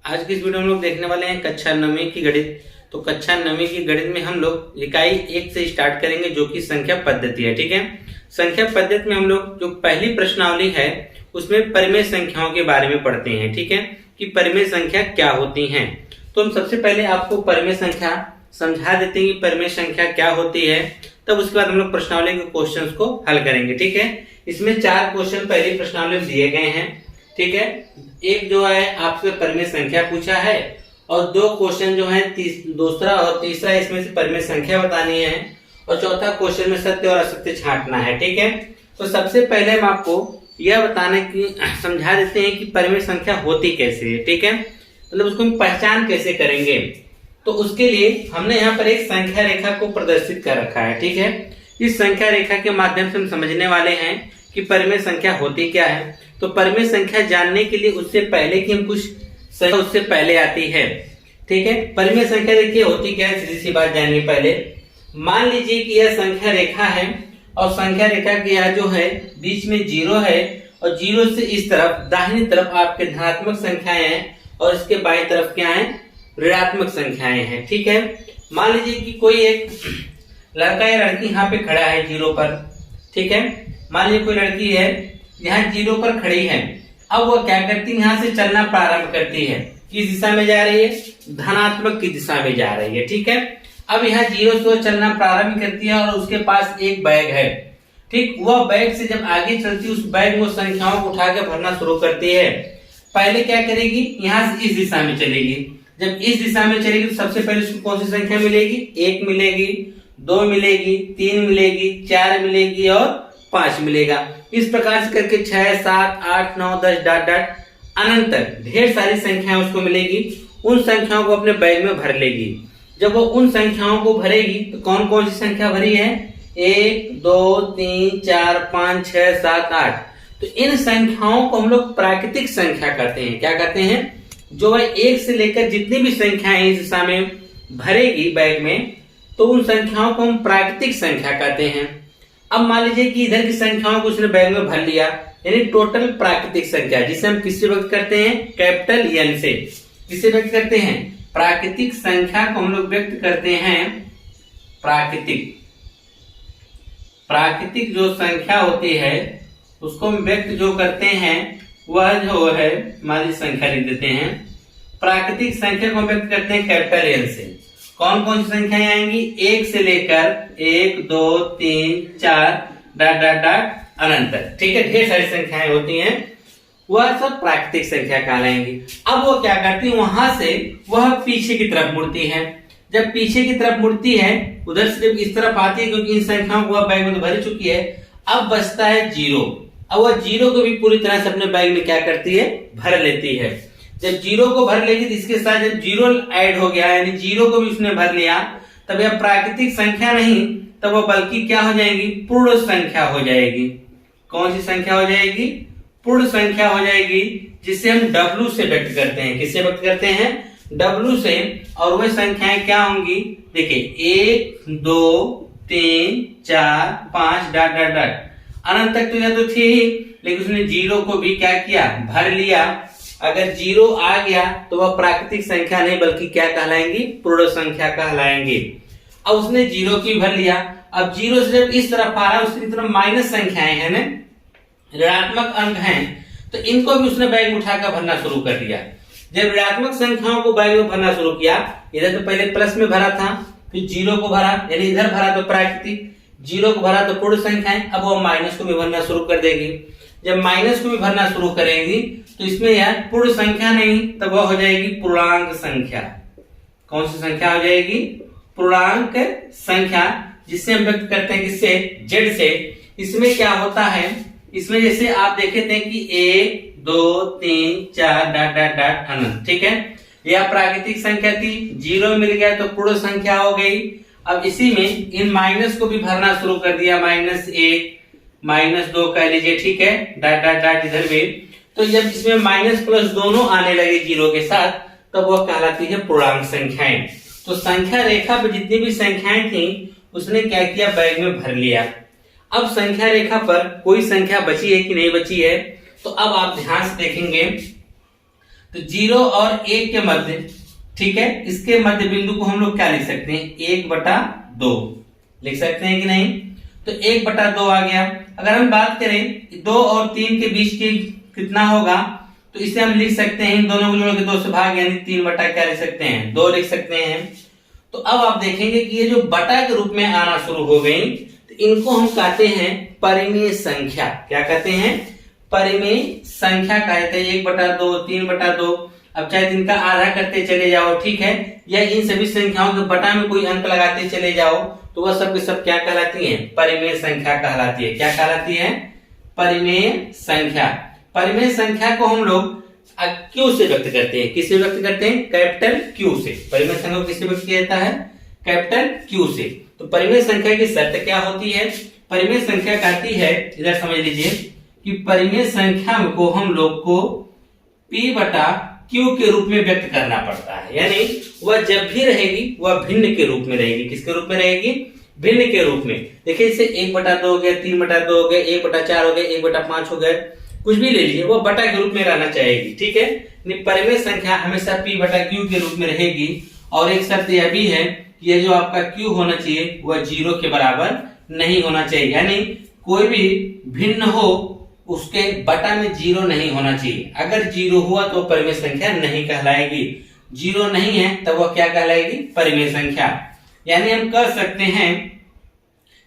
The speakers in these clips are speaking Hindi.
आज की इस वीडियो में हम लोग देखने वाले हैं कक्षा 9वीं की गणित। तो कक्षा 9वीं की गणित में हम लोग इकाई 1 से स्टार्ट करेंगे, जो कि संख्या पद्धति है। ठीक है, संख्या पद्धति में हम लोग जो पहली प्रश्नावली है उसमें परिमेय संख्याओं के बारे में पढ़ते हैं। ठीक है, कि परिमेय संख्या क्या होती हैं। तो हम सबसे पहले आपको परिमेय संख्या समझा देते हैं कि परिमेय संख्या क्या होती है, तब उसके बाद हम लोग प्रश्नावली के क्वेश्चंस को हल करेंगे। ठीक है, इसमें 4 क्वेश्चन पहली प्रश्नावली में दिए गए हैं। ठीक है, एक जो है आपसे परिमेय संख्या पूछा है और 2 क्वेश्चन जो है दूसरा और तीसरा इसमें से परिमेय संख्या बतानी है और चौथा क्वेश्चन में सत्य और असत्य छांटना है। ठीक है, तो सबसे पहले हम आपको यह बताने की समझा देते हैं कि परिमेय संख्या होती कैसे है। ठीक है, मतलब उसको हम पहचान कैसे करेंगे। तो उसके लिए हमने यहाँ पर एक संख्या रेखा को प्रदर्शित कर रखा है। ठीक है, इस संख्या रेखा के माध्यम से हम समझने वाले हैं कि परिमेय संख्या होती क्या है। तो परिमेय संख्या जानने के लिए उससे पहले कि हम कुछ संख्या उससे पहले आती है। ठीक है, परिमेय संख्या देखिए होती क्या है, सीधी सी बात जानिए। पहले मान लीजिए कि यह संख्या रेखा है और संख्या रेखा के यहाँ जो है बीच में 0 है और 0 से इस तरफ दाहिनी तरफ आपके धनात्मक संख्याएं हैं और इसके बाईं तरफ क्या है, ऋणात्मक संख्याएं हैं। ठीक है, मान लीजिए कि कोई एक लड़का या लड़की यहाँ पे खड़ा है 0 पर। ठीक है, मान लीजिए कोई लड़की है यहाँ 0 पर खड़ी है। अब वो क्या करती है, यहाँ से चलना प्रारंभ करती है। किस दिशा में जा रही है, धनात्मक की दिशा में जा रही है। ठीक है, अब यहाँ 0 से वो चलना प्रारंभ करती है और उसके पास एक बैग है। ठीक, वह बैग से जब आगे चलती है उस बैग में वो संख्याओं को उठा के भरना शुरू करती है। पहले क्या करेगी, यहाँ से इस दिशा में चलेगी। जब इस दिशा में चलेगी तो सबसे पहले उसको कौन सी संख्या मिलेगी, 1 मिलेगी, 2 मिलेगी, 3 मिलेगी, 4 मिलेगी और 5 मिलेगा। इस प्रकार से करके 6, 7, 8, 9, 10 डॉट डॉट अनंत तक ढेर सारी संख्याएं उसको मिलेगी। उन संख्याओं को अपने बैग में भर लेगी। जब वो उन संख्याओं को भरेगी तो कौन कौन सी संख्या भरी है, 1, 2, 3, 4, 5, 6, 7, 8। तो इन संख्याओं को हम लोग प्राकृतिक संख्या कहते हैं। क्या कहते हैं, जो वह 1 से लेकर जितनी भी संख्याएं इस दिशा में भरेगी बैग में, तो उन संख्याओं को हम प्राकृतिक संख्या कहते हैं। अब मान लीजिए कि इधर की संख्याओं को उसने बैग में भर लिया, यानी टोटल प्राकृतिक संख्या, जिसे हम किससे व्यक्त करते हैं, कैपिटल एन से। किससे व्यक्त करते हैं, प्राकृतिक संख्या को हम लोग व्यक्त करते हैं प्राकृतिक जो संख्या होती है उसको हम व्यक्त जो करते हैं वह जो है, मान लीजिए संख्या लिख देते हैं। प्राकृतिक संख्या को व्यक्त करते हैं कैपिटल एन से। कौन कौन सी संख्याएं आएंगी, 1 से लेकर 1, 2, 3, 4 डॉट डॉट डॉट अनंत तक। ठीक है, ढेर सारी संख्याएं होती हैं, वह सब प्राकृतिक संख्या कहलाएंगी। अब वो क्या करती है, वहां से वह पीछे की तरफ मुड़ती है। जब पीछे की तरफ मुड़ती है, उधर से जब इस तरफ आती है, क्योंकि इन संख्याओं को वह बैग में तो भर चुकी है, अब बचता है 0। अब वह 0 को भी पूरी तरह से अपने बैग में क्या करती है, भर लेती है। जब 0 को भर लेगी तो इसके साथ जब 0 ऐड हो गया, यानी 0 को भी उसने भर लिया, तब यह प्राकृतिक संख्या नहीं, तब वह बल्कि क्या हो जाएगी, पूर्ण संख्या हो जाएगी। कौन सी संख्या हो जाएगी, पूर्ण संख्या हो जाएगी, जिसे हम W से व्यक्त करते हैं। किससे व्यक्त करते हैं, W से। और वह संख्याएं क्या होंगी, देखिए 1, 2, 3, 4, 5 डॉट डॉट डॉट अनंत तक तो यह तो थी ही, लेकिन उसने 0 को भी क्या किया, भर लिया। अगर 0 आ गया तो वह प्राकृतिक संख्या नहीं बल्कि क्या कहलाएंगी, पूर्ण संख्या कहलाएंगी। अब उसने 0 की भर लिया। अब 0 से जब इस तरफ आ रहा है उसकी तरफ माइनस संख्याएं हैं ना, ऋणात्मक अंक हैं, तो इनको भी उसने बैग में उठाकर भरना शुरू कर दिया। जब ऋणात्मक संख्याओं को बैग में भरना शुरू किया, इधर तो पहले प्लस में भरा था, फिर 0 को भरा, यानी इधर भरा तो प्राकृतिक, 0 को भरा तो पूर्ण संख्याएं, अब वो माइनस को भी भरना शुरू कर देगी। जब माइनस को भी भरना शुरू करेंगी तो इसमें यह पूर्ण संख्या नहीं, तब वह हो जाएगी पूर्णांक संख्या। कौन सी संख्या हो जाएगी, पूर्णांक संख्या, जिससे हम व्यक्त करते हैं किससे, Z से। इसमें क्या होता है, इसमें जैसे आप देखे थे कि 1, 2, 3, 4 डॉट डॉट डॉट अनंत। ठीक है, यह प्राकृतिक संख्या थी, 0 मिल गया तो पूर्ण संख्या हो गई। अब इसी में इन माइनस को भी भरना शुरू कर दिया, -1, -2 कह लीजिए। ठीक है, डॉट डॉट डॉट इधर भी। तो जब इसमें माइनस प्लस दोनों आने लगे 0 के साथ, तब वह कहलाती है पूर्णांक संख्याएं। तो संख्या रेखा पर जितनी भी संख्याएं थी उसने क्या किया, बैग में भर लिया। अब संख्या रेखा पर कोई संख्या बची है कि नहीं बची है, तो अब आप ध्यान से देखेंगे तो 0 और 1 के मध्य, ठीक है, इसके मध्य बिंदु को हम लोग क्या लिख सकते हैं, 1/2 लिख सकते हैं कि नहीं। तो 1/2 आ गया। अगर हम बात करें 2 और 3 के बीच की कितना होगा, तो इसे हम लिख सकते हैं, इन दोनों को जोड़ के 2 से भाग, यानी 3 बटा क्या लिख सकते हैं, 2 लिख सकते हैं। तो अब आप देखेंगे कि ये जो बटा के रूप में आना शुरू हो गई, तो इनको हम कहते हैं परिमेय संख्या। क्या कहते हैं, परिमेय संख्या कहते हैं। 1/2, 3/2। अब चाहे इनका आधा करते चले जाओ, ठीक है, या इन सभी संख्याओं के बटा में कोई अंक लगाते चले जाओ, तो वह सब के सब क्या कहलाती है, परिमेय संख्या कहलाती है। क्या कहलाती है, परिमेय संख्या। परिमेय संख्या को हम लोग क्यू से व्यक्त करते हैं। किससे व्यक्त करते हैं, कैपिटल क्यू से। परिमेय संख्या को किससे व्यक्त किया जाता है, कैपिटल क्यू से। तो परिमेय संख्या की शर्त क्या होती है, परिमेय संख्या कहती है, इधर समझ लीजिए कि परिमेय संख्या को हम लोग को P/Q के रूप में व्यक्त करना पड़ता है। यानी वह जब भी रहेगी वह भिन्न के रूप में रहेगी। किसके रूप में रहेगी, भिन्न के रूप में। देखिए इसे 1/2 हो गया, 3/2 हो गया, 1/4 हो गया, 1/5 हो गया, कुछ भी ले लीजिए, वो बटा के रूप में रहना चाहेगी, ठीक है। परिमेय संख्या हमेशा P/Q के रूप में रहेगी। और एक शर्त यह भी है कि ये जो आपका Q होना चाहिए वह 0 के बराबर नहीं होना चाहिए। यानी कोई भी भिन्न हो उसके बटा में 0 नहीं होना चाहिए। अगर 0 हुआ तो परिमेय संख्या नहीं कहलाएगी। 0 नहीं है तब वह क्या कहलाएगी, परिमेय संख्या। यानी हम कह सकते हैं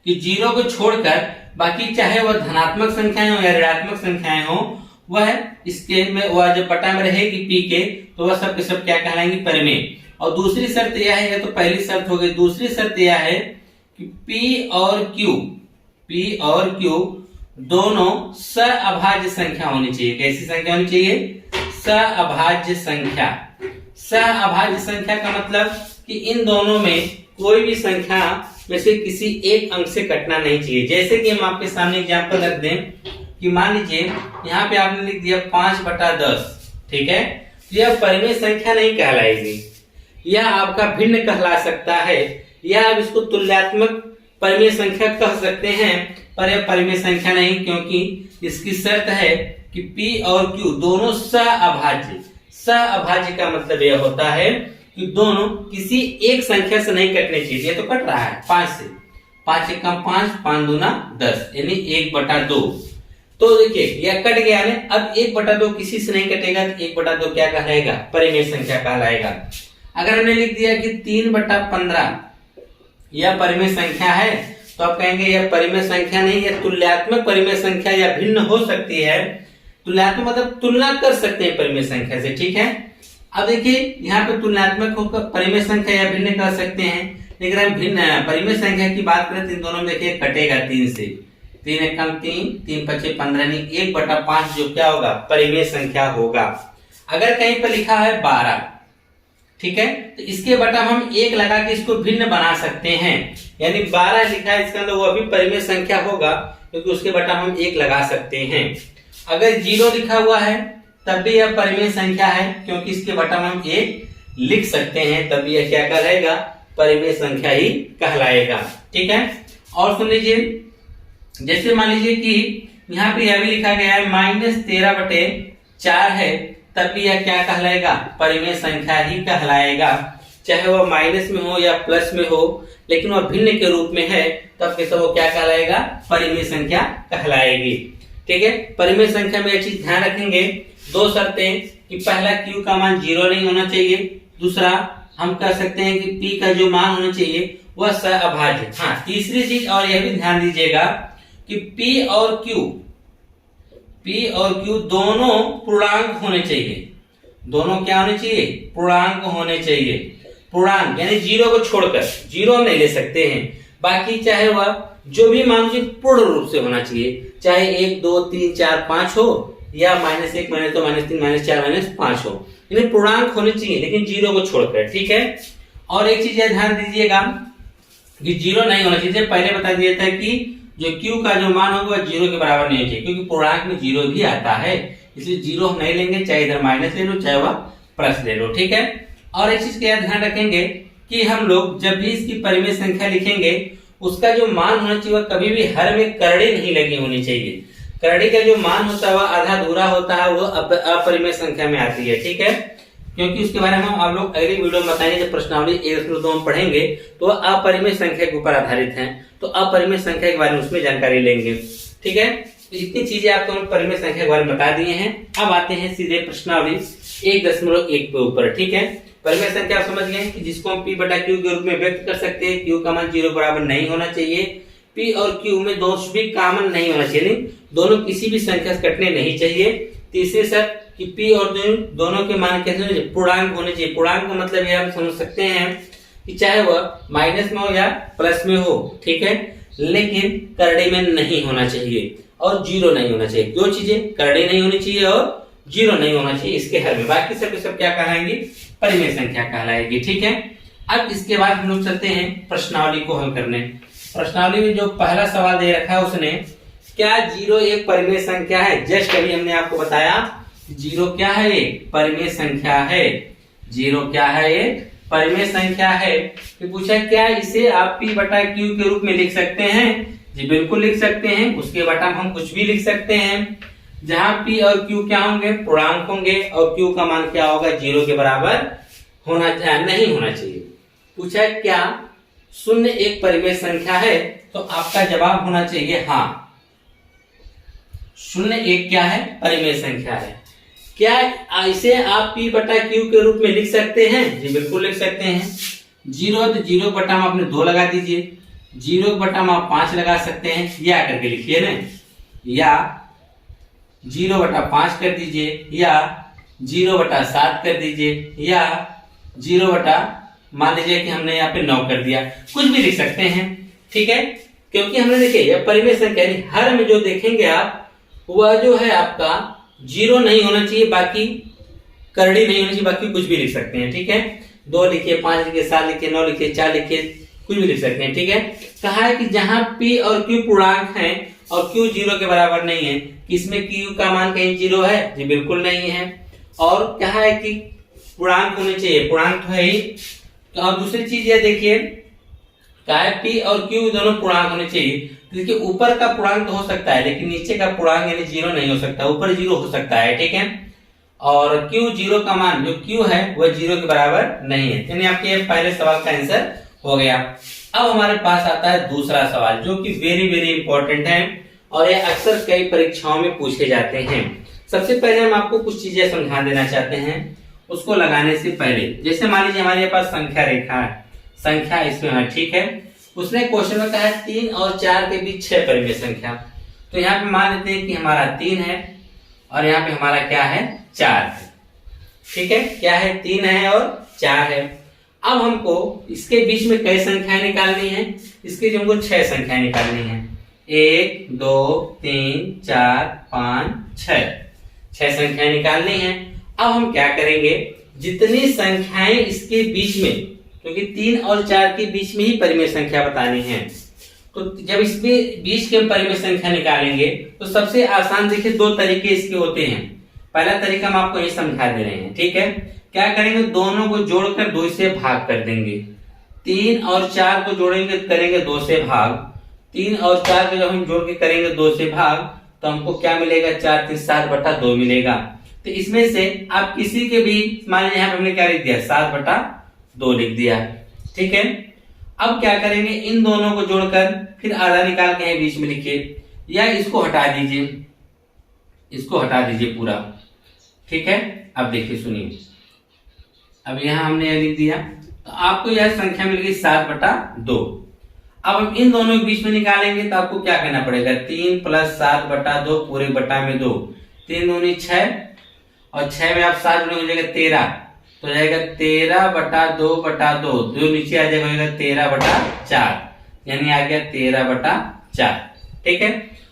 कि 0 को छोड़कर बाकी चाहे वह धनात्मक संख्याएं हो या ऋणात्मक संख्याएं हो, वह इसके में वह जब बटा में रहेगी P के, तो वह सब के सब क्या कहलाएंगी, परिमेय। और दूसरी शर्त यह है, तो पहली शर्त हो गई। दूसरी शर्त यह है कि P और Q दोनों सअभाज्य संख्या होनी चाहिए। कैसी संख्या होनी चाहिए, सअभाज्य संख्या। सअभाज्य संख्या का मतलब कि इन दोनों में कोई भी संख्या में से किसी एक अंक से कटना नहीं चाहिए। जैसे कि हम आपके सामने एग्जांपल रख दें कि मान लीजिए यहाँ पे आपने लिख दिया 5/10, ठीक है, यह परिमेय संख्या नहीं कहलाएगी, यह आपका भिन्न कहला सकता है, या आप इसको तुल्यात्मक परिमेय संख्या कह सकते हैं, पर यह परिमेय संख्या नहीं, क्योंकि इसकी शर्त है कि P और Q दोनों सअभाज्य। सअभाज्य का मतलब यह होता है कि दोनों किसी एक संख्या से नहीं कटने चाहिए। ये तो कट रहा है 5 से, 5 × 5, 5 दूना 10, यानी 1/2। तो देखिए यह कट गया ने, अब 1/2 किसी से नहीं कटेगा, तो 1/2 क्या कहलाएगा, परिमेय संख्या कहलाएगा। अगर हमने लिख दिया कि 3/15 यह परिमेय संख्या है, तो आप कहेंगे यह परिमेय संख्या नहीं, यह तुल्यात्मक परिमेय संख्या या भिन्न हो सकती है। तुल्यात्मक मतलब तुलना कर सकते हैं परिमेय संख्या से, ठीक है। अब देखिए यहाँ पे तुलनात्मक होकर परिमेय संख्या या भिन्न कर सकते हैं, लेकिन हम भिन्न परिमेय संख्या की बात करें तो इन दोनों में देखिए कटेगा 3 से, 3 × 3, 3 × 5 15, नहीं 1/5 जो क्या होगा, परिमेय संख्या होगा। अगर कहीं पर लिखा है 12, ठीक है, तो इसके बटा हम 1 लगा के इसको भिन्न बना सकते हैं। यानी 12 लिखा है, इसका मतलब वो भी परिमेय संख्या होगा, क्योंकि उसके बटा हम 1 लगा सकते हैं। अगर 0 लिखा हुआ है तब भी यह परिमेय संख्या है, क्योंकि इसके बटा में हम 1 लिख सकते हैं, तब यह क्या कहलाएगा, परिमेय संख्या ही कहलाएगा, ठीक है। और सुन लीजिए, जैसे मान लीजिए कि यहाँ पे यह भी लिखा गया है -13/4 है, तब भी यह क्या कहलाएगा, परिमेय संख्या ही कहलाएगा। चाहे वह माइनस में हो या प्लस में हो, लेकिन वह भिन्न के रूप में है, तब कैसे वो क्या कहलाएगा, परिमेय संख्या कहलाएगी, ठीक है। परिमेय संख्या में यह चीज ध्यान रखेंगे, 2 शर्तें कि पहला Q का मान 0 नहीं होना चाहिए, दूसरा हम कह सकते हैं कि P का जो मान होना चाहिए वह सअभाज्य। हाँ, तीसरी चीज और यह भी ध्यान दीजिएगा कि P और Q दोनों पूर्णांक होने चाहिए। दोनों क्या होने चाहिए, पूर्णांक होने चाहिए। पूर्णांक यानी 0 को छोड़कर, 0 हम नहीं ले सकते हैं, बाकी चाहे वह जो भी मान लीजिए पूर्ण रूप से होना चाहिए, चाहे 1 2 3 4 5 हो, या -1 -2 -3 -4 -5 हो, यानी पूर्णांक होने चाहिए, लेकिन 0 को छोड़कर, ठीक है। और एक चीज ध्यान दीजिएगा कि 0 नहीं होना चाहिए। पहले बता दिया था कि जो Q का जो मान होगा 0 के बराबर नहीं होना चाहिए, क्योंकि पूर्णांक में 0 भी आता है, इसलिए 0 हम नहीं लेंगे, चाहे इधर माइनस ले लो चाहे वह प्लस ले लो, ठीक है। और एक चीज का ध्यान रखेंगे कि हम लोग जब भी इसकी परिमेय संख्या लिखेंगे, उसका जो मान होना चाहिए वह कभी भी हर में करड़ी नहीं लगी होनी चाहिए। करड़ी का जो मान होता है वह आधा अधूरा होता है, वो अपरिमेय संख्या में आती है। ठीक है, क्योंकि उसके बारे में हम आप लोग अगली वीडियो में बताएंगे। जब प्रश्नावली 1-2 हम पढ़ेंगे तो अपरिमेय संख्या के ऊपर आधारित है, तो अपरिमेय संख्या के बारे में उसमें जानकारी लेंगे। ठीक है, तो इतनी चीजें आपको हम परिमेय संख्या के बारे में बता दिए हैं। अब आते हैं सीधे प्रश्नावली 1.1 के ऊपर। ठीक है, परिमेय संख्या आप समझ गए कि जिसको हम p/q के रूप में व्यक्त कर सकते हैं। q का मान 0 बराबर नहीं होना चाहिए, p और q में दोष भी कॉमन नहीं होना चाहिए, दोनों किसी भी संख्या से कटने नहीं चाहिए। तीसरी शर्त कि p और दोनों के मान कैसे होने चाहिए, पूर्णांक होने चाहिए। पूर्णांक का मतलब ये हम समझ सकते हैं कि चाहे वह माइनस में हो या प्लस में हो। ठीक है, लेकिन करड़ी में नहीं होना चाहिए और 0 नहीं होना चाहिए। दो चीजें, करड़ी नहीं होनी चाहिए और 0 नहीं होना चाहिए इसके हर में, बाकी सब क्या कहलाएंगी, परिमेय संख्या कहलाएगी। ठीक है, अब इसके बाद हम लोग चलते हैं प्रश्नावली को हल करने। प्रश्नावली में जो पहला सवाल दे रखा है उसने, क्या 0 एक परिमेय संख्या है? जस्ट अभी हमने आपको बताया 0 क्या है, एक परिमेय संख्या है। 0 क्या है, एक परिमेय संख्या है। तो पूछा क्या इसे आप p/q के रूप में लिख सकते हैं? जी बिल्कुल लिख सकते हैं। उसके बटा हम कुछ भी लिख सकते हैं, जहां p और q क्या होंगे, पूर्णांक होंगे, और q का मान क्या होगा, 0 के बराबर नहीं होना चाहिए। पूछा क्या 0 एक परिमेय संख्या है? तो आपका जवाब होना चाहिए हाँ, 0 एक क्या है, परिमेय संख्या है। क्या इसे आप p/q के रूप में लिख सकते हैं? जी बिल्कुल लिख सकते हैं। 0 तो 0 बटा में आपने 2 लगा दीजिए, 0 बटा में आप 5 लगा सकते हैं, या करके लिखिए ना, या 0/5 कर दीजिए, या 0/7 कर दीजिए, या 0 मान लीजिए कि हमने यहाँ पे 9 कर दिया, कुछ भी लिख सकते हैं। ठीक है, क्योंकि हमने देखिए यह परिमेय संख्या हर में जो देखेंगे आप, वह जो है आपका 0 नहीं होना चाहिए, बाकी करड़ी नहीं होनी चाहिए, बाकी कुछ भी लिख सकते हैं। ठीक है, 2 लिखिए, 5 लिखिए, 7 लिखिए, 9 लिखिए, 4 लिखिए, कुछ भी लिख सकते हैं। ठीक है, कहा है कि जहां p और q पूर्णांक हैं और q 0 के बराबर नहीं है, इसमें q का मान कहीं 0 है? जी बिल्कुल नहीं है। और कहा है कि पूर्णांक होने चाहिए, पूर्णांक तो है ही। तो अब दूसरी चीज ये देखिए, कहा है p और q दोनों पूर्णांक होने चाहिए। तो देखिए ऊपर का पूर्णांक तो हो सकता है, लेकिन नीचे का पूर्णांक यानी 0 नहीं हो सकता, ऊपर 0 हो सकता है। ठीक है, और q 0 का मान जो q है वह 0 के बराबर नहीं है, यानी आपके पहले सवाल का आंसर हो गया। अब हमारे पास आता है दूसरा सवाल, जो कि वेरी वेरी इंपॉर्टेंट है और ये अक्सर कई परीक्षाओं में पूछे जाते हैं। सबसे पहले हम आपको कुछ चीजें समझा देना चाहते हैं उसको लगाने से पहले। जैसे मान लीजिए हमारे पास संख्या रेखा है, संख्या इसमें है। ठीक है, उसने क्वेश्चन में कहा है 3 और 4 के बीच 6 परिमेय संख्या। तो यहाँ पे मान लेते हैं कि हमारा 3 है और यहाँ पे हमारा क्या है, 4 है। ठीक है, क्या है, 3 है और 4 है। अब हमको इसके बीच में कई संख्याएं निकालनी है, इसके लिए हमको 6 संख्याएं निकालनी है। 1 2 3 4 5 6 संख्याएं निकालनी है। अब हम क्या करेंगे, जितनी संख्याएं इसके बीच में, क्योंकि 3 और 4 के बीच में ही परिमेय संख्या बतानी है, तो जब इसमें बीच के परिमेय संख्या निकालेंगे तो सबसे आसान देखिए 2 तरीके इसके होते हैं। पहला तरीका हम आपको ये समझा दे रहे हैं। ठीक है, क्या करेंगे, दोनों को जोड़कर 2 से भाग कर देंगे। 3 और 4 को जोड़ेंगे, करेंगे 2 से भाग। 3 और 4 को जब हम जोड़ के करेंगे 2 से भाग, तो हमको क्या मिलेगा, 4 3 7/2 मिलेगा। तो इसमें से आप किसी के भी, मान लीजिए यहाँ पे हमने क्या लिख दिया, 7/2 लिख दिया। ठीक है, अब क्या करेंगे, इन दोनों को जोड़कर फिर आधा निकाल के बीच में लिखिए, या इसको हटा दीजिए, इसको हटा दीजिए पूरा। ठीक है, अब देखिए सुनिए, अब यहाँ हमने लिख दिया, तो आपको यह संख्या मिल गई 7/2। अब हम इन दोनों के बीच में निकालेंगे तो आपको क्या करना पड़ेगा, 3 + 7/2 पूरे बटा में 2, 3 दूनी 6 और 6 में आप 7 जोड़ेंगे हो जाएगा 13, तो जाएगा 13/2/2, 2 नीचे आ जाएगा 13/4, यानी आ गया 13/4। ठीक है,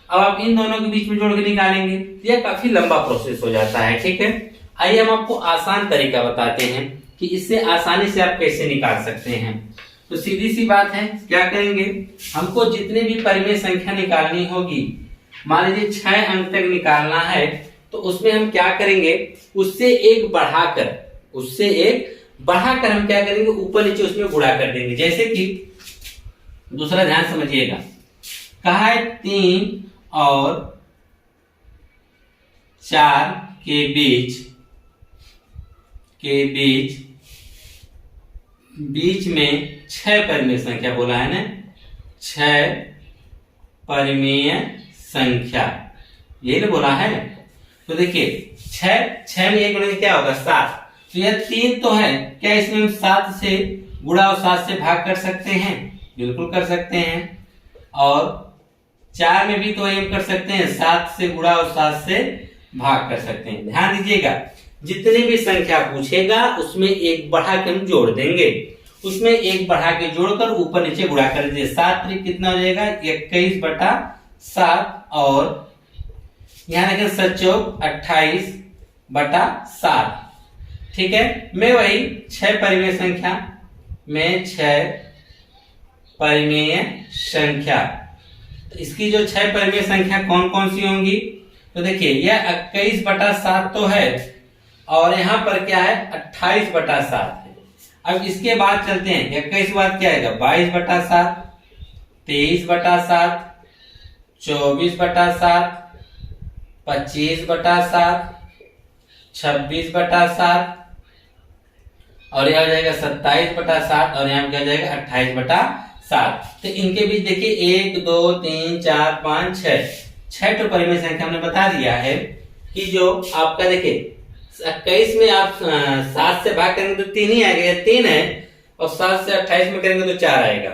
अब आप इन दोनों के बीच में जोड़ के निकालेंगे, यह काफी लंबा प्रोसेस हो जाता है। ठीक है, आइए हम आपको आसान तरीका बताते हैं कि इससे आसानी से आप कैसे निकाल सकते हैं। तो सीधी सी बात है, क्या करेंगे, हमको जितने भी परिमेय संख्या निकालनी होगी, मान लीजिए 6 अंक तक निकालना है, तो उसमें हम क्या करेंगे, उससे एक बढ़ाकर हम क्या करेंगे, ऊपर नीचे उसमें गुणा कर देंगे। जैसे कि दूसरा ध्यान समझिएगा, कहा है 3 और 4 के बीच में 6 परिमेय संख्या बोला है ना, 6 परिमेय संख्या, ये ना बोला है। तो देखिए 6 में 1 गुणा क्या होगा 7, तो यह 3 तो है, क्या इसमें हम 7 से गुणा और 7 से भाग कर सकते हैं? बिल्कुल कर सकते हैं। और 4 में भी तो हम कर सकते हैं, 7 से गुणा और 7 से भाग कर सकते हैं। ध्यान दीजिएगा, जितनी भी संख्या पूछेगा उसमें एक बढ़ा के हम जोड़ देंगे, उसमें एक बढ़ा के जोड़कर ऊपर नीचे गुणा कर दीजिए। 7 त्रिक कितना हो जाएगा 21/7 और यहाँ देखें 7 चौक 28/7। ठीक है, मैं वही 6 परिमेय संख्या में 6 परिमेय संख्या, तो इसकी जो 6 परिमेय संख्या कौन कौन सी होंगी? तो देखिए यह 21/7 तो है और यहाँ पर क्या है 28/7 है। अब इसके बाद चलते हैं, 21 के बाद क्या आएगा 22/7, 23/7, 24/7, 25/7, 26/7 और यह हो जाएगा 27/7 और यहाँ क्या हो जाएगा 28/7। तो इनके बीच देखिए 1 2 3 4 5 6 तो परिमेय संख्या हमने बता दिया है कि जो आपका देखिए 21 में आप 7 से भाग करेंगे तो 3 ही आएगा, 3 है, और 7 से 28 में करेंगे तो 4 आएगा।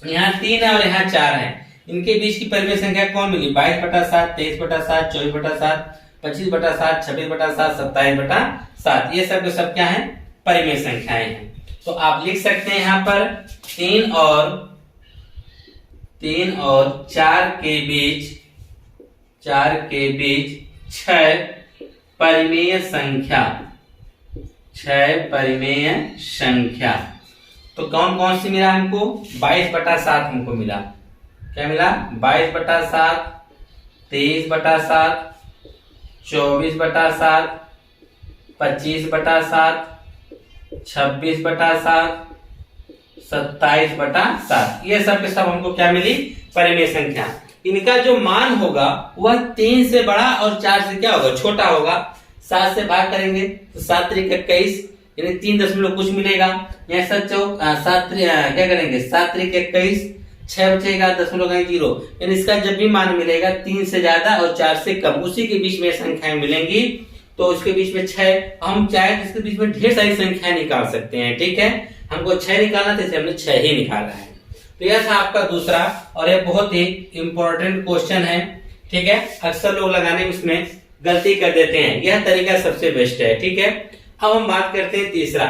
यहाँ 3 है और यहाँ 4 है, इनके बीच की परिमेय संख्या कौन मिली 22/7, 23/7, 24/7, 25/7, 26/7, 27/7। ये सब के सब क्या है परिमेय संख्याएं हैं। तो आप लिख सकते हैं यहाँ पर 3 और 4 के बीच 6 परिमेय संख्या, 6 परिमेय संख्या। तो कौन कौन सी मिला हमको 22/7 हमको मिला, क्या मिला 22/7, 23/7, 24/7, 25/7, 26/7, 27/7। ये सब के सब हमको क्या मिली परिमेय संख्या। इनका जो मान होगा वह 3 से बड़ा और 4 से क्या होगा छोटा होगा। 7 से भाग करेंगे तो 7 त्रिक 21 यानी 3 दशमलव कुछ मिलेगा। यहाँ 7 चौक 7 क्या करेंगे 7 त्रिक 21, 6 बचेगा 0.0 यानी इसका जब भी मान मिलेगा 3 से ज्यादा और 4 से कम उसी के बीच में संख्याएं मिलेंगी। तो उसके बीच में 6, हम चाहे इसके बीच में ढेर सारी संख्याएं निकाल सकते हैं। ठीक है, हमको 6 निकालना था इसलिए हमने 6 ही निकाला है। तो यह था आपका दूसरा और यह बहुत ही इंपॉर्टेंट क्वेश्चन है। ठीक है, अक्सर लोग लगाने में इसमें गलती कर देते हैं, यह तरीका सबसे बेस्ट है। ठीक है, अब हम बात करते हैं तीसरा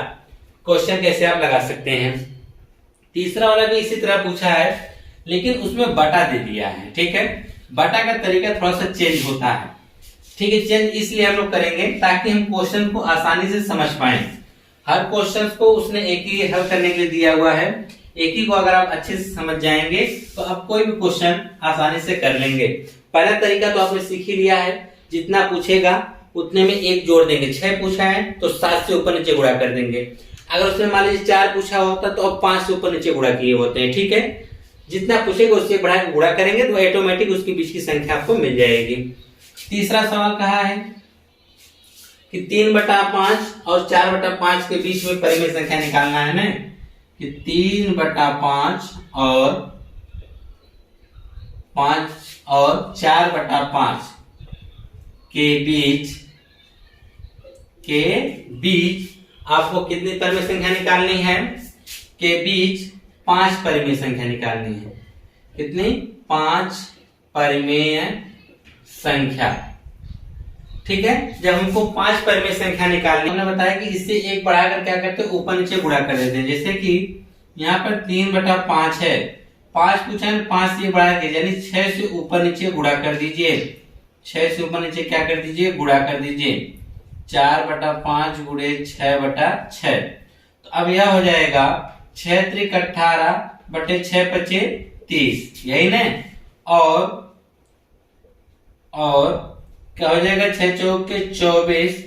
क्वेश्चन कैसे आप लगा सकते हैं। तीसरा वाला भी इसी तरह पूछा है लेकिन उसमें बटा दे दिया है। ठीक है, बटा का तरीका थोड़ा सा चेंज होता है। ठीक है, चेंज इसलिए हम लोग करेंगे ताकि हम क्वेश्चन को आसानी से समझ पाए। हर क्वेश्चन को उसने एक ही हल करने के लिए दिया हुआ है, एक ही को अगर आप अच्छे से समझ जाएंगे तो आप कोई भी क्वेश्चन आसानी से कर लेंगे। पहला तरीका तो आपने सीख ही लिया है, जितना पूछेगा उतने में 1 जोड़ देंगे। 6 पूछा है तो 7 से ऊपर नीचे गुणा कर देंगे। अगर उसमें मान लीजिए 4 पूछा होता तो अब 5 से ऊपर नीचे गुणा किए होते हैं। ठीक है, जितना पूछेगा उससे बढ़ा के गुणा करेंगे तो ऑटोमेटिक उसके बीच की संख्या आपको मिल जाएगी। तीसरा सवाल कहा है कि 3/5 और 4/5 के बीच में परिमेय संख्या निकालना है ना, कि 3/5 और 4/5 के बीच आपको कितनी परिमेय संख्या निकालनी है? के बीच 5 परिमेय संख्या निकालनी है। कितनी? 5 परिमेय संख्या। ठीक है, जब हमको 5 परिमेय संख्या निकालनी, हमने बताया कि इससे एक बढ़ाकर क्या करते हैं ऊपर नीचे गुणा कर देते हैं। जैसे कि यहाँ पर 3/5 है, 5 पूछा है 5 से बढ़ा के यानी 6 से ऊपर नीचे गुणा कर दीजिए। 6 से ऊपर नीचे क्या कर दीजिए गुणा कर दीजिए। 4/5 गुणे 6/6। तो अब यह हो जाएगा 6 त्रिक 18 बटे 6 पचे 30, यही ना। और क्या हो जाएगा 6 चौक के 24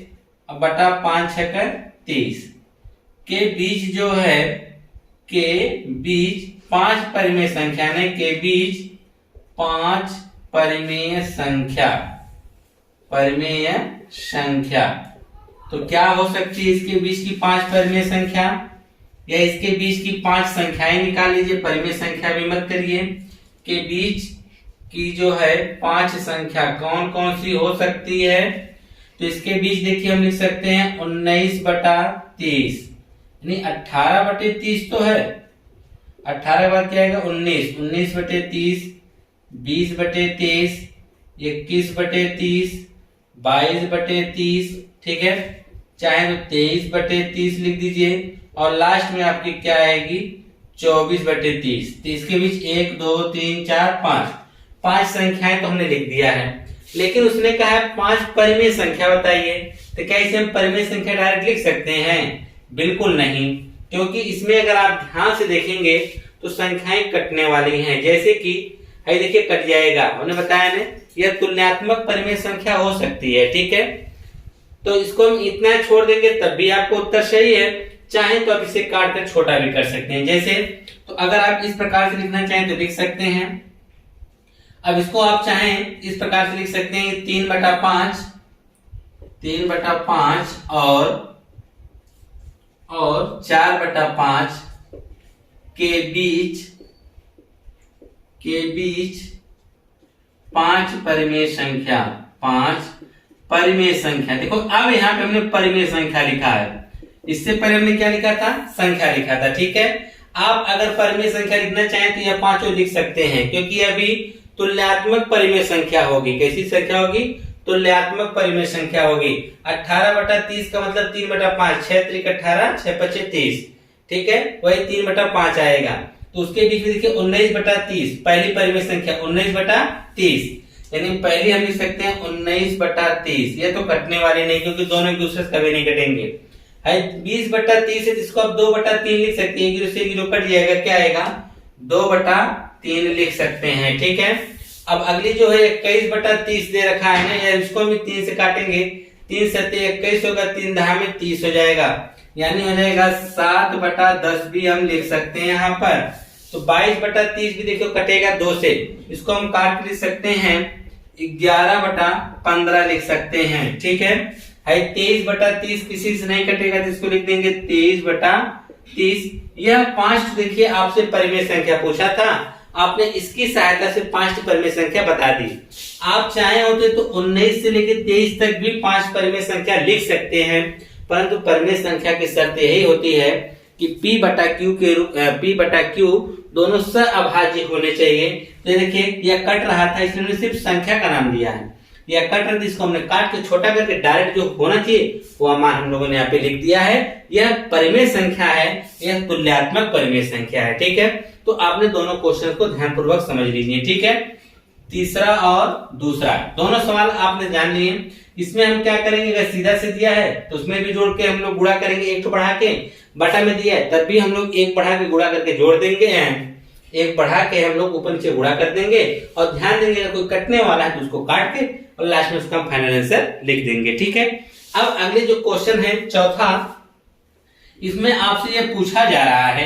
बटा 5 6 30 के बीच जो है के बीच 5 परिमेय संख्या ने के बीच 5 परिमेय संख्या परिमेय संख्या। तो क्या हो सकती है इसके बीच की 5 परिमेय संख्या, या इसके बीच की 5 संख्याएं निकाल लीजिए, परिमेय संख्या भी मत करिए। के बीच की जो है 5 संख्या कौन कौन सी हो सकती है? तो इसके बीच देखिए हम लिख सकते हैं 19/30, यानी 18/30 तो है। 18 के बाद क्या आएगा 19, 19/30, 20/23, 21/30, 22/30, ठीक है। चाहे तो 23/30 लिख दीजिए, और लास्ट में आपकी क्या आएगी 24/30। तो इसके बीच 1 2 3 4 5 संख्याएं तो हमने लिख दिया है, लेकिन उसने कहा है 5 परिमेय संख्या बताइए। तो क्या इसे हम परिमेय संख्या डायरेक्ट लिख सकते हैं? बिल्कुल नहीं, क्योंकि इसमें अगर आप ध्यान से देखेंगे तो संख्याएं कटने वाली हैं। जैसे कि देखिए कट जाएगा, हमने बताया ना यह तुलनात्मक परिमेय संख्या हो सकती है, ठीक है। तो इसको हम इतना छोड़ देंगे तब भी आपको उत्तर सही है, चाहे तो आप इसे काट कर छोटा भी कर सकते हैं। जैसे तो अगर आप इस प्रकार से लिखना चाहें तो लिख सकते हैं। अब इसको आप चाहें इस प्रकार से लिख सकते हैं 3/5 और 4/5 के बीच 5 परिमेय संख्या, 5 परिमेय संख्या। देखो अब यहाँ पे हमने परिमेय संख्या लिखा है, इससे पहले हमने क्या लिखा था? संख्या लिखा था, ठीक है। आप अगर परिमेय संख्या लिखना चाहें तो यह पांचों लिख सकते हैं, क्योंकि अभी तुल्यात्मक परिमेय संख्या होगी। कैसी संख्या होगी? तुल्यात्मक परिमेय संख्या होगी। 18/30 का मतलब 3/5, 6 × 18, 6 × 25 30, ठीक है, वही 3/5 आएगा। तो उसके बीच में देखिए 19/30, पहली परिमेय संख्या 19/30, यानी पहली हम लिख सकते हैं 19/30। ये तो कटने वाली नहीं, क्योंकि दोनों एक दूसरे से कभी नहीं कटेंगे। 20/30 है, जिसको आप 2/3 लिख सकते हैं, 0 से 0 कट जाएगा, क्या आएगा 2/3 लिख सकते हैं, ठीक है। अब अगली जो है 21/30 दे रखा है ना, या इसको भी 3 से काटेंगे, 3 × 7 = 21 होगा, 3 × 10 = 30 हो जाएगा, यानी हो जाएगा 7/10 भी हम लिख सकते हैं यहाँ पर। तो 22/30 भी देखो कटेगा 2 से, इसको हम काट लिख सकते हैं 11/15 लिख सकते हैं, ठीक है। 23/30 किसी से नहीं कटेगा, तो इसको लिख देंगे 23/30। यह 5 देखिए आपसे परिमेय संख्या पूछा था, आपने इसकी सहायता से 5 परिमेय संख्या बता दी। आप चाहे होते तो 19 से लेकर 23 तक भी 5 परिमेय संख्या लिख सकते हैं, परंतु परिमेय संख्या की शर्त यही होती है कि P/Q दोनों सहअभाज्य होने चाहिए। तो देखिए यह कट रहा था, इसलिए हमने सिर्फ संख्या का नाम दिया है। यह कट रहा था, इसको हमने काट के छोटा करके डायरेक्ट जो होना चाहिए वो मान हम लोगों ने यहाँ पे लिख दिया है। यह परिमेय संख्या है, यह तुल्यात्मक परिमेय संख्या है, ठीक है। तो आपने दोनों क्वेश्चन को ध्यानपूर्वक समझ लीजिए, ठीक है। तीसरा और दूसरा दोनों सवाल आपने जान लिए। इसमें हम क्या करेंगे, अगर सीधा से दिया है तो उसमें भी जोड़ के हम लोग गुणा करेंगे, एक तो बढ़ा के, बटा में दिया है तब भी हम लोग एक बढ़ा के गुणा करके जोड़ देंगे, एक बढ़ा के हम लोग ऊपर नीचे गुणा कर देंगे, और ध्यान देंगे अगर कोई कटने वाला है तो उसको काट के और लास्ट में उसका हम फाइनल आंसर लिख देंगे, ठीक है। अब अगले जो क्वेश्चन है चौथा, इसमें आपसे यह पूछा जा रहा है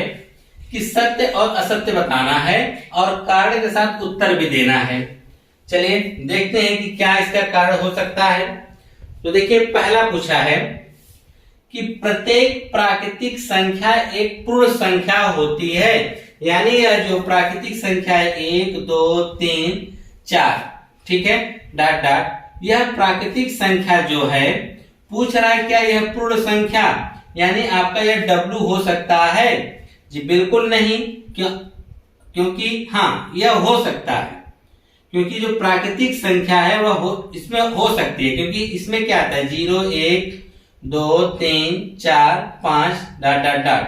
कि सत्य और असत्य बताना है और कारण के साथ उत्तर भी देना है। चलिए देखते हैं कि क्या इसका कारण हो सकता है। तो देखिए पहला पूछा है कि प्रत्येक प्राकृतिक संख्या एक पूर्ण संख्या होती है, यानी यह जो प्राकृतिक संख्या है 1 2 3 4, ठीक है, डॉट डॉट, यह प्राकृतिक संख्या जो है पूछ रहा है क्या यह पूर्ण संख्या, यानी आपका यह W हो सकता है? जी बिल्कुल नहीं, क्योंकि हाँ यह हो सकता है, क्योंकि जो प्राकृतिक संख्या है वह इसमें हो सकती है, क्योंकि इसमें क्या आता है 0 1 2 3 4 5 डॉट डॉट डॉट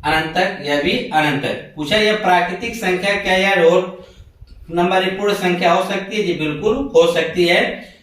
अनंत तक, यह भी अनंत तक पूछा। यह प्राकृतिक संख्या क्या यह रोड नंबर पूर्ण संख्या हो सकती है? जी बिल्कुल हो सकती है।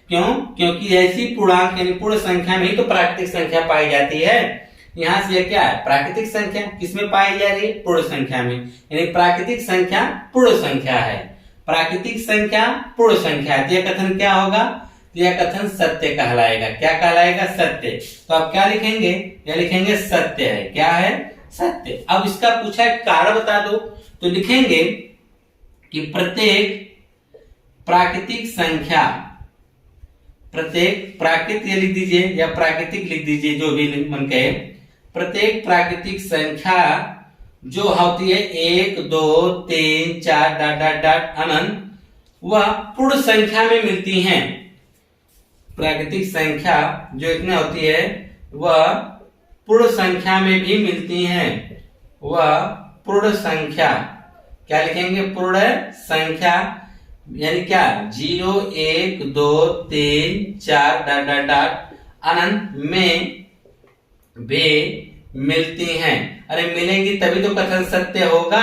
क्यों? क्योंकि ऐसी पूर्णांक यानी पूर्ण संख्या में ही तो प्राकृतिक संख्या पाई जाती है। यहाँ से क्या है प्राकृतिक संख्या किसमें पाई जा रही है? पूर्ण संख्या में, यानी प्राकृतिक संख्या पूर्ण संख्या है, प्राकृतिक संख्या पूर्ण संख्या है। यह कथन क्या होगा? यह कथन सत्य कहलाएगा। क्या कहलाएगा? सत्य। तो आप क्या लिखेंगे? यह लिखेंगे सत्य है। क्या है? सत्य। अब इसका पूछा है कारण बता दो, तो लिखेंगे कि प्रत्येक प्राकृतिक संख्या प्रत्येक प्राकृतिक लिख दीजिए या प्राकृतिक लिख दीजिए, जो भी मन कहे। प्रत्येक प्राकृतिक संख्या जो होती है 1 2 3 4 डॉट डॉट डॉट अनंत, वह पूर्ण संख्या में मिलती हैं। प्राकृतिक संख्या जो इतनी होती है वह पूर्ण संख्या में भी मिलती हैं। वह पूर्ण संख्या, क्या लिखेंगे, पूर्ण संख्या, यानी क्या, 0 1 2 3 4 डॉट डॉट डॉट अनंत में भी मिलती हैं। अरे मिलेंगी तभी तो कथन सत्य होगा।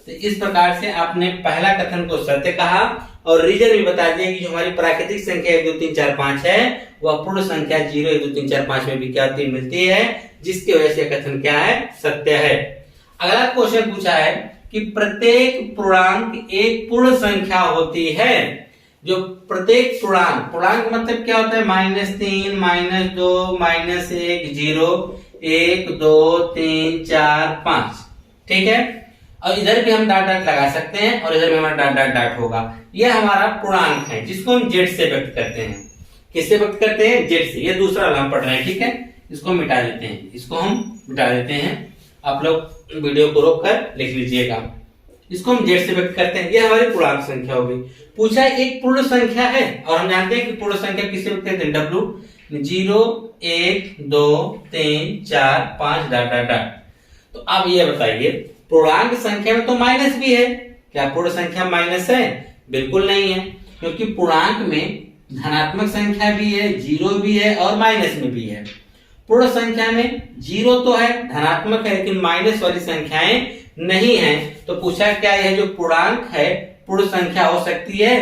तो इस प्रकार से आपने पहला कथन को सत्य कहा और रीजन भी बता दिया कि जो हमारी प्राकृतिक संख्या 1 2 3 4 5 है वह पूर्ण संख्या 0 1 2 3 4 5 में भी क्या होती मिलती है, जिसकी वजह से कथन क्या है, सत्य है। अगला क्वेश्चन पूछा है कि प्रत्येक पूर्णांक एक पूर्ण संख्या होती है। जो प्रत्येक पूर्णांक मतलब क्या होता है, -3 -2 -1 0 1 2 3 4 5, ठीक है। और इधर भी हम डॉट डॉट लगा सकते हैं और इधर भी हमारा डॉट डॉट डॉट होगा। यह हमारा पूर्णांक है जिसको हम जेड से व्यक्त करते हैं। किससे व्यक्त करते हैं, जेड से। ये दूसरा वाला हम पढ़ रहे हैं, ठीक है। इसको मिटा देते हैं, इसको हम मिटा देते हैं। आप लोग वीडियो को रोक कर लिख लीजिएगा। इसको हम जेड से व्यक्त करते हैं। ये हमारी पूर्णांक संख्या हो गई। पूछा एक पूर्ण संख्या है और हम जानते हैं कि पूर्ण संख्या किससे व्यक्त करते हैं, W 0 1 2 3 4 5 डॉट डॉट डॉट। तो अब ये बताइए, पूर्णांक संख्या में तो माइनस भी है, क्या पूर्ण संख्या माइनस है? बिल्कुल नहीं है, क्योंकि पूर्णांक में धनात्मक संख्या भी है, 0 भी है और माइनस में भी है। पूर्ण संख्या में 0 तो है, धनात्मक है, लेकिन माइनस वाली संख्याएं नहीं है। तो पूछा क्या यह जो पूर्णांक है पूर्ण संख्या हो सकती है?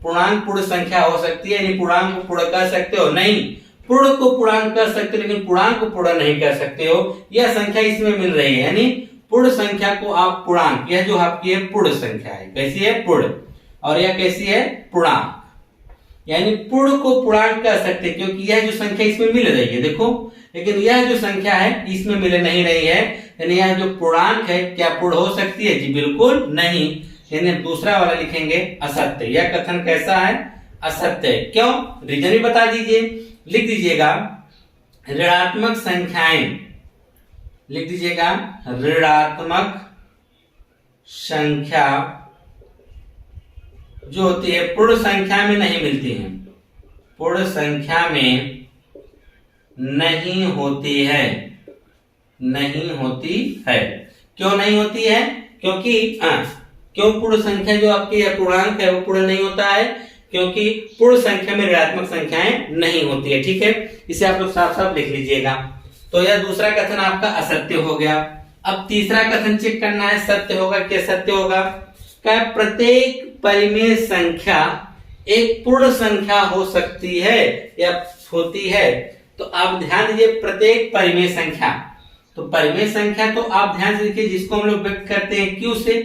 पूर्णांक पूर्ण संख्या हो सकती है, यानी पूर्णांक को पूर्ण कर सकते हो? नहीं, पूर्ण को पूर्णांक कर सकते हो लेकिन पूर्णांक को पूर्ण नहीं कर सकते हो। यह संख्या इसमें मिल रही है, यानी पूर्ण संख्या को आप पूर्णांक, यह जो आपकी है पूर्ण संख्या है, कैसी है, पूर्ण, और यह कैसी है, पूर्णांक, यानी पूर्ण को पूर्णांक कर सकते हैं, क्योंकि यह जो संख्या इसमें मिल रही है, देखो। लेकिन यह जो संख्या है इसमें मिल नहीं रही है, यानी यह जो पूर्णांक है क्या पूर्ण हो सकती है? जी बिल्कुल नहीं, यानी दूसरा वाला लिखेंगे असत्य। यह कथन कैसा है? असत्य। क्यों? रीजन भी बता दीजिए, लिख दीजिएगा। ऋणात्मक संख्याएं, लिख दीजिएगा, ऋणात्मक संख्या जो होती है पूर्ण संख्या में नहीं मिलती है, पूर्ण संख्या में नहीं होती है, नहीं होती है। क्यों नहीं होती है? क्योंकि क्यों पूर्ण संख्या जो आपकी पूर्णांक है वो पूर्ण नहीं होता है? क्योंकि पूर्ण संख्या में ऋणात्मक संख्याएं नहीं होती है, ठीक है। इसे आप लोग साफ साफ लिख लीजिएगा। तो यह दूसरा कथन आपका असत्य हो गया। अब तीसरा कथन चेक करना है, सत्य होगा क्या सत्य होगा? क्या प्रत्येक परिमेय संख्या एक पूर्ण संख्या हो सकती है या होती है? तो आप ध्यान दीजिए, प्रत्येक परिमेय संख्या, तो परिमेय संख्या तो आप ध्यान से देखिए जिसको हम लोग व्यक्त करते हैं Q से।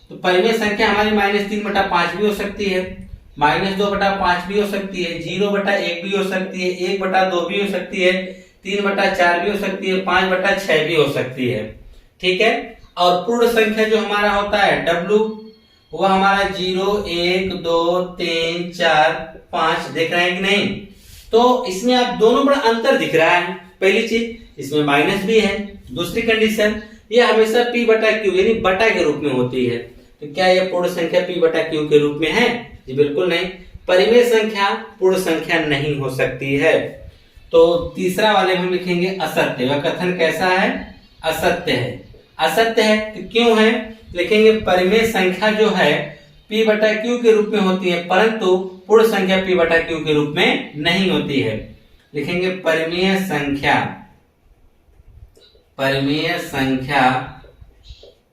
तो परिमेय संख्या हमारी -3/5 भी हो सकती है, -2/5 भी हो सकती है, 0/1 भी हो सकती है, 1/2 भी हो सकती है, 3/4 भी हो सकती है, 5/6 भी हो सकती है, ठीक है। और पूर्ण संख्या जो हमारा होता है W, वह हमारा 0 1 2 3 4 5, देख रहे हैं कि नहीं? तो इसमें आप दोनों बड़ा अंतर दिख रहा है। पहली चीज इसमें माइनस भी है, दूसरी कंडीशन यह हमेशा P/Q यानी बटा के रूप में होती है। तो क्या यह पूर्ण संख्या P/Q के रूप में है? जी बिल्कुल नहीं, परिमेय संख्या पूर्ण संख्या नहीं हो सकती है। तो तीसरा वाले में लिखेंगे असत्य। वह कथन कैसा है? असत्य है। असत्य है तो क्यों है? लिखेंगे परिमेय संख्या जो है P/Q के रूप में होती है, परंतु पूर्ण संख्या P/Q के रूप में नहीं होती है। लिखेंगे परिमेय संख्या, परिमेय संख्या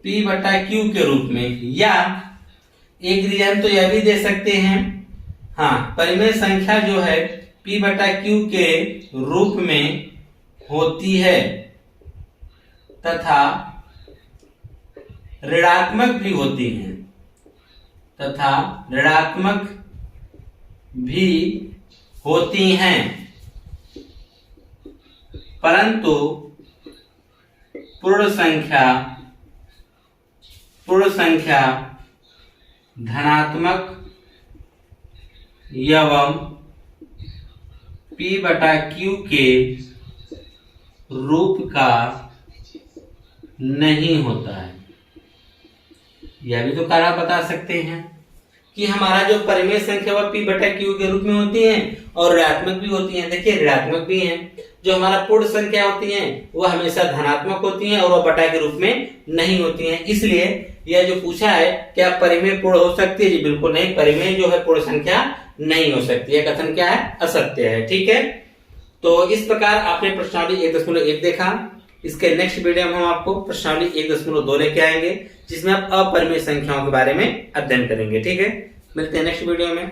P/Q के रूप में, या एक रीजन तो यह भी दे सकते हैं, हाँ, परिमेय संख्या जो है P/Q के रूप में होती है तथा ऋणात्मक भी होती है, तथा ऋणात्मक भी होती हैं, परंतु पूर्ण संख्या धनात्मक एवं P बटा Q के रूप का नहीं होता है। यह भी तो कारण बता सकते हैं कि हमारा जो परिमेय संख्या वह P बटा Q के रूप में होती है और ऋणात्मक भी होती है। देखिए ऋणात्मक भी है। जो हमारा पूर्ण संख्या होती है वह हमेशा धनात्मक होती है और वह बटा के रूप में नहीं होती है। इसलिए यह जो पूछा है क्या परिमेय पूर्ण हो सकती है, जी बिल्कुल नहीं, परिमेय जो है पूर्ण संख्या नहीं हो सकती। यह कथन क्या है, असत्य है। ठीक है, तो इस प्रकार आपने प्रश्नावली 1.1 देखा। इसके नेक्स्ट वीडियो में हम आपको प्रश्नावली 1.2 लेके आएंगे जिसमें आप अपरिमेय संख्याओं के बारे में अध्ययन करेंगे। ठीक है, मिलते हैं नेक्स्ट वीडियो में।